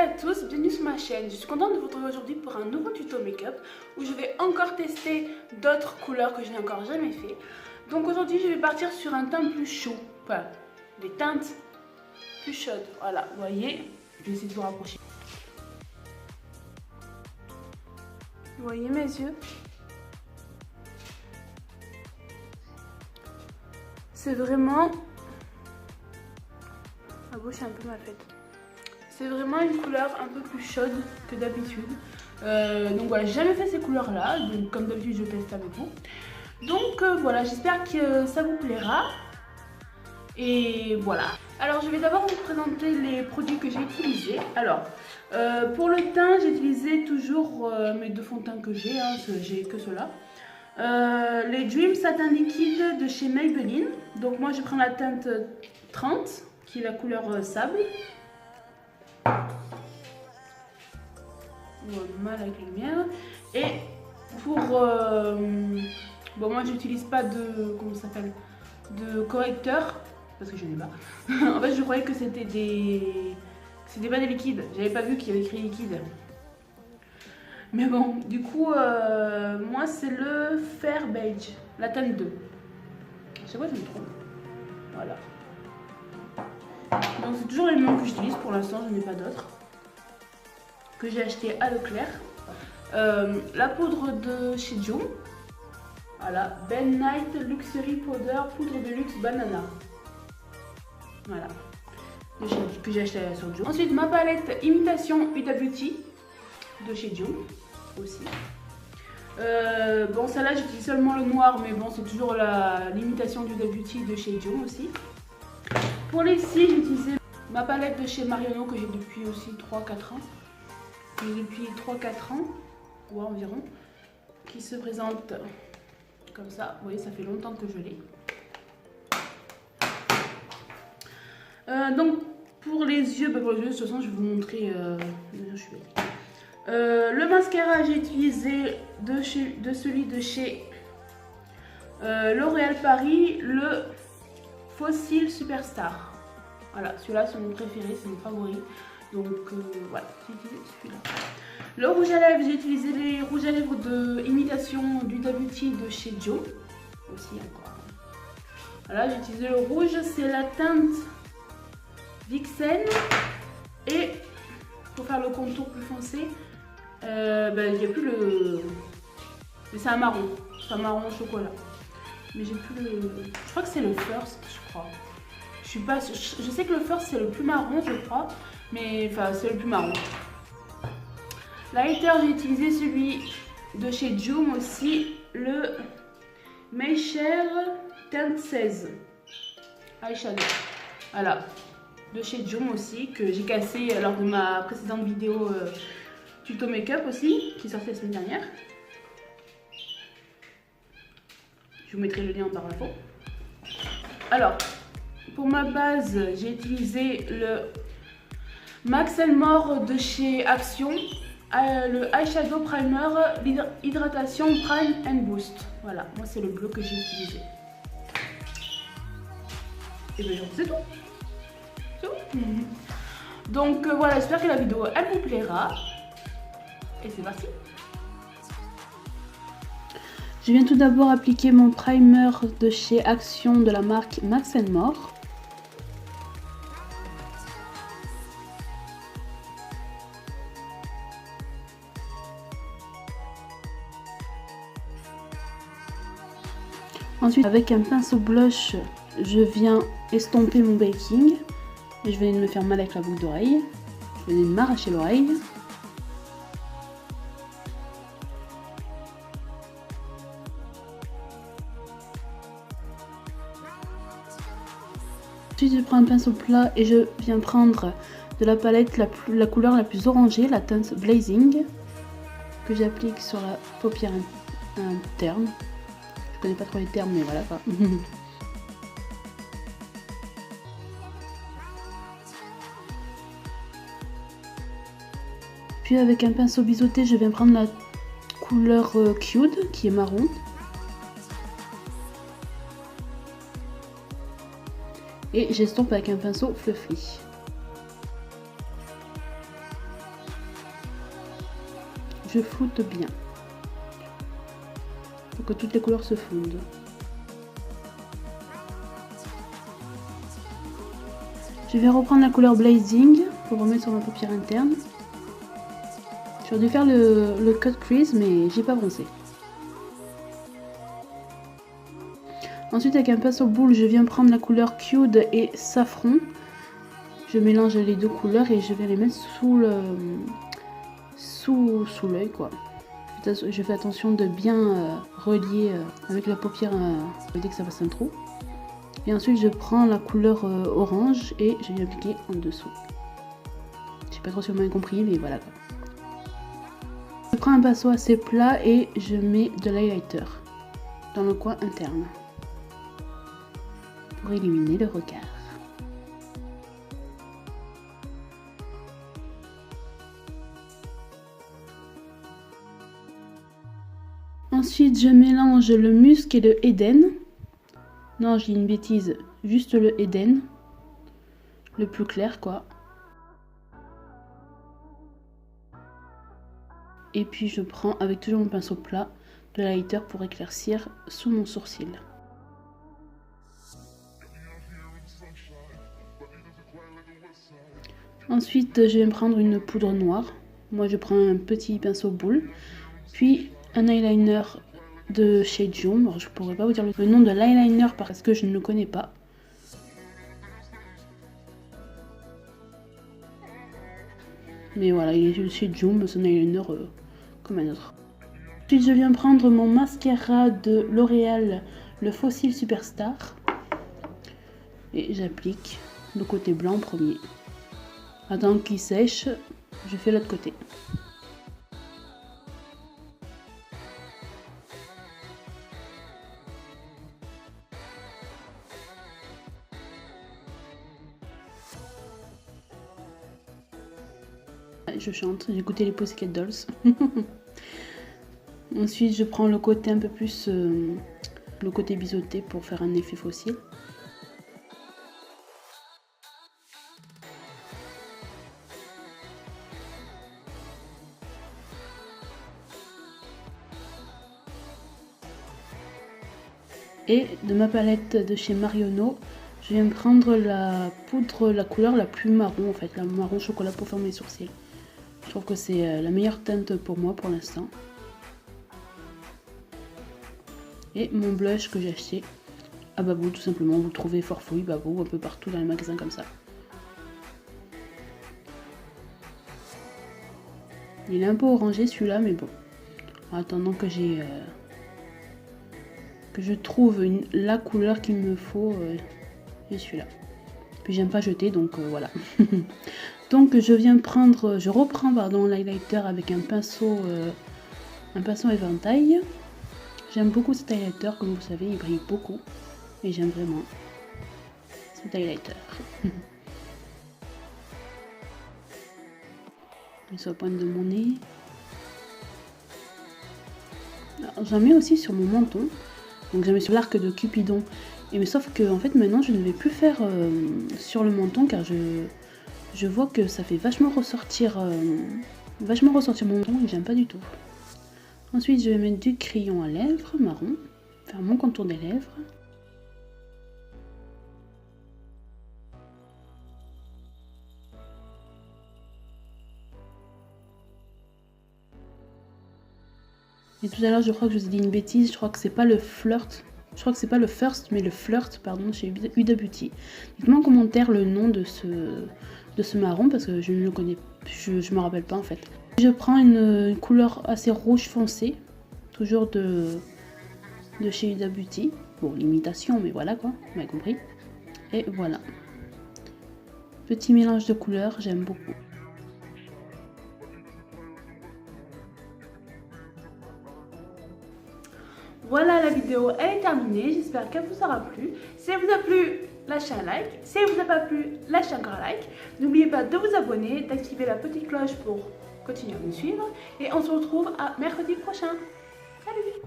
à tous, bienvenue sur ma chaîne. Je suis contente de vous retrouver aujourd'hui pour un nouveau tuto make-up où je vais encore tester d'autres couleurs que je n'ai encore jamais fait. Donc aujourd'hui je vais partir sur un teint plus chaud, enfin des teintes plus chaudes. Voilà, vous voyez, je vais essayer de vous rapprocher. Vous voyez mes yeux? C'est vraiment... Ma bouche est un peu mal faite. C'est vraiment une couleur un peu plus chaude que d'habitude. Donc voilà, j'ai jamais fait ces couleurs là. Donc comme d'habitude je teste avec vous. Donc voilà, j'espère que ça vous plaira. Et voilà. Alors je vais d'abord vous présenter les produits que j'ai utilisés. Alors pour le teint, j'ai utilisé toujours mes deux fonds de teint que j'ai. Hein, j'ai que ceux-là. Les Dream Satin Liquide de chez Maybelline. Donc moi je prends la teinte 30 qui est la couleur sable. Mal avec les lumières. Et pour bon, moi j'utilise pas de, comment ça s'appelle, de correcteur parce que je n'ai pas. En fait je croyais que c'était pas des liquides, j'avais pas vu qu'il y avait écrit liquide. Mais bon, du coup moi c'est le Fair Beige, la teinte 2. Je sais pas si je me trompe. Voilà. Donc c'est toujours les mêmes que j'utilise pour l'instant, je n'ai pas d'autres. Que j'ai acheté à Leclerc. La poudre de chez Joe. Voilà, Ben Night Luxury Powder, poudre de luxe banana. Voilà, que j'ai acheté sur Joe. Ensuite, ma palette imitation Huda Beauty de chez Joe aussi. Bon, celle-là j'utilise seulement le noir, mais bon, c'est toujours l'imitation d'Huda Beauty de chez Joe aussi. Pour les cils, j'ai utilisé ma palette de chez Marionneau que j'ai depuis aussi 3-4 ans. Depuis 3-4 ans, ou environ, qui se présente comme ça. Vous voyez, ça fait longtemps que je l'ai. Donc, pour les yeux, de toute façon, je vais vous montrer. Le mascara, j'ai utilisé celui de chez L'Oréal Paris, le Fossil Superstar. Voilà, celui-là, c'est mon préféré, c'est mon favori. Donc voilà, j'ai utilisé celui-là. Le rouge à lèvres, j'ai utilisé les rouges à lèvres de imitation d'Huda Beauty de chez Joe. Aussi encore. Voilà, j'ai utilisé le rouge, c'est la teinte Vixen. Et pour faire le contour plus foncé, il n'y a plus le... Mais c'est un marron. C'est un marron au chocolat. Mais j'ai plus le... Je crois que c'est le First, je crois. Je suis pas... Je sais que le First c'est le plus marron, je crois. Mais enfin, c'est le plus marron. Lighter, j'ai utilisé celui de chez Joom aussi, le Maycher teinte 16 eyeshadow. Voilà, de chez Joom aussi, que j'ai cassé lors de ma précédente vidéo tuto make-up aussi, qui est sortie la semaine dernière. Je vous mettrai le lien en barre d'infos. Alors, pour ma base, j'ai utilisé le Max More de chez Action, le Eyeshadow Primer, Hydratation Prime and Boost. Voilà, moi c'est le bleu que j'ai utilisé. Et bien c'est tout. C'est tout. Donc voilà, j'espère que la vidéo elle vous plaira. Et c'est parti. Je viens tout d'abord appliquer mon primer de chez Action de la marque Max More. Ensuite, avec un pinceau blush, je viens estomper mon baking. Et je viens de me faire mal avec la boucle d'oreille. Je viens de m'arracher l'oreille. Ensuite, je prends un pinceau plat et je viens prendre de la palette la couleur la plus orangée, la teinte Blazing, que j'applique sur la paupière interne. Je connais pas trop les termes, mais voilà quoi. Puis avec un pinceau biseauté, je viens prendre la couleur Cute, qui est marron. Et j'estompe avec un pinceau Fluffy. je floute bien. Pour que toutes les couleurs se fondent. Je vais reprendre la couleur Blazing pour remettre sur ma paupière interne. J'aurais dû faire le cut crease mais j'ai pas pensé. Ensuite avec un pinceau boule, je viens prendre la couleur Cude et Safran. Je mélange les deux couleurs et je vais les mettre sous l'œil quoi. Je fais attention de bien relier avec la paupière dès que ça passe un trou. Et ensuite je prends la couleur orange et je viens appliquer en dessous. Je sais pas trop si vous m'avez compris mais voilà quoi. Je prends un pinceau assez plat et je mets de l'highlighter dans le coin interne pour éliminer le regard. Ensuite je mélange le musc et le Eden. Non, j'ai une bêtise, juste le Eden, le plus clair quoi. Et puis je prends avec toujours mon pinceau plat de l'highlighter pour éclaircir sous mon sourcil. Ensuite je vais me prendre une poudre noire. Moi je prends un petit pinceau boule, puis un eyeliner de chez Joom. Alors, je pourrais pas vous dire le nom de l'eyeliner parce que je ne le connais pas. Mais voilà, il est chez Joom, c'est un eyeliner comme un autre. Ensuite je viens prendre mon mascara de L'Oréal, le Fossil Superstar. Et j'applique le côté blanc en premier. Attends qu'il sèche, je fais l'autre côté. Je chante, j'ai écouté les Pussycat Dolls. Ensuite je prends le côté un peu plus le côté biseauté pour faire un effet fossile. Et de ma palette de chez Marionneau, je viens prendre la poudre, la couleur la plus marron en fait, la marron chocolat pour faire mes sourcils. Je trouve que c'est la meilleure teinte pour moi pour l'instant. Et mon blush que j'ai acheté à Babou tout simplement, vous le trouvez Forfouille, Babou, un peu partout dans les magasins comme ça. Il est un peu orangé celui-là mais bon, en attendant que je trouve la couleur qu'il me faut, j'ai celui-là. Puis j'aime pas jeter donc voilà. Donc je reprends l'highlighter avec un pinceau éventail. J'aime beaucoup cet highlighter, comme vous savez, il brille beaucoup. Et j'aime vraiment cet highlighter. Sur la pointe de mon nez. J'en mets aussi sur mon menton. Donc j'en mets sur l'arc de Cupidon. Mais sauf que en fait maintenant je ne vais plus faire sur le menton car je vois que ça fait vachement ressortir mon menton et j'aime pas du tout. Ensuite je vais mettre du crayon à lèvres marron, faire mon contour des lèvres. Et tout à l'heure je crois que je vous ai dit une bêtise, je crois que c'est pas le flirt. Je crois que c'est pas le first mais le flirt pardon chez Huda Beauty. Dites-moi en commentaire le nom de ce marron parce que je ne le connais, je me rappelle pas en fait. Je prends une couleur assez rouge foncé, toujours de chez Huda Beauty. Bon, l'imitation mais voilà quoi, vous m'avez compris. Et voilà. Petit mélange de couleurs, j'aime beaucoup. Voilà, la vidéo elle est terminée, j'espère qu'elle vous aura plu. Si elle vous a plu, lâchez un like. Si elle vous a pas plu, lâchez encore un like. N'oubliez pas de vous abonner, d'activer la petite cloche pour continuer à nous suivre. Et on se retrouve à mercredi prochain. Salut!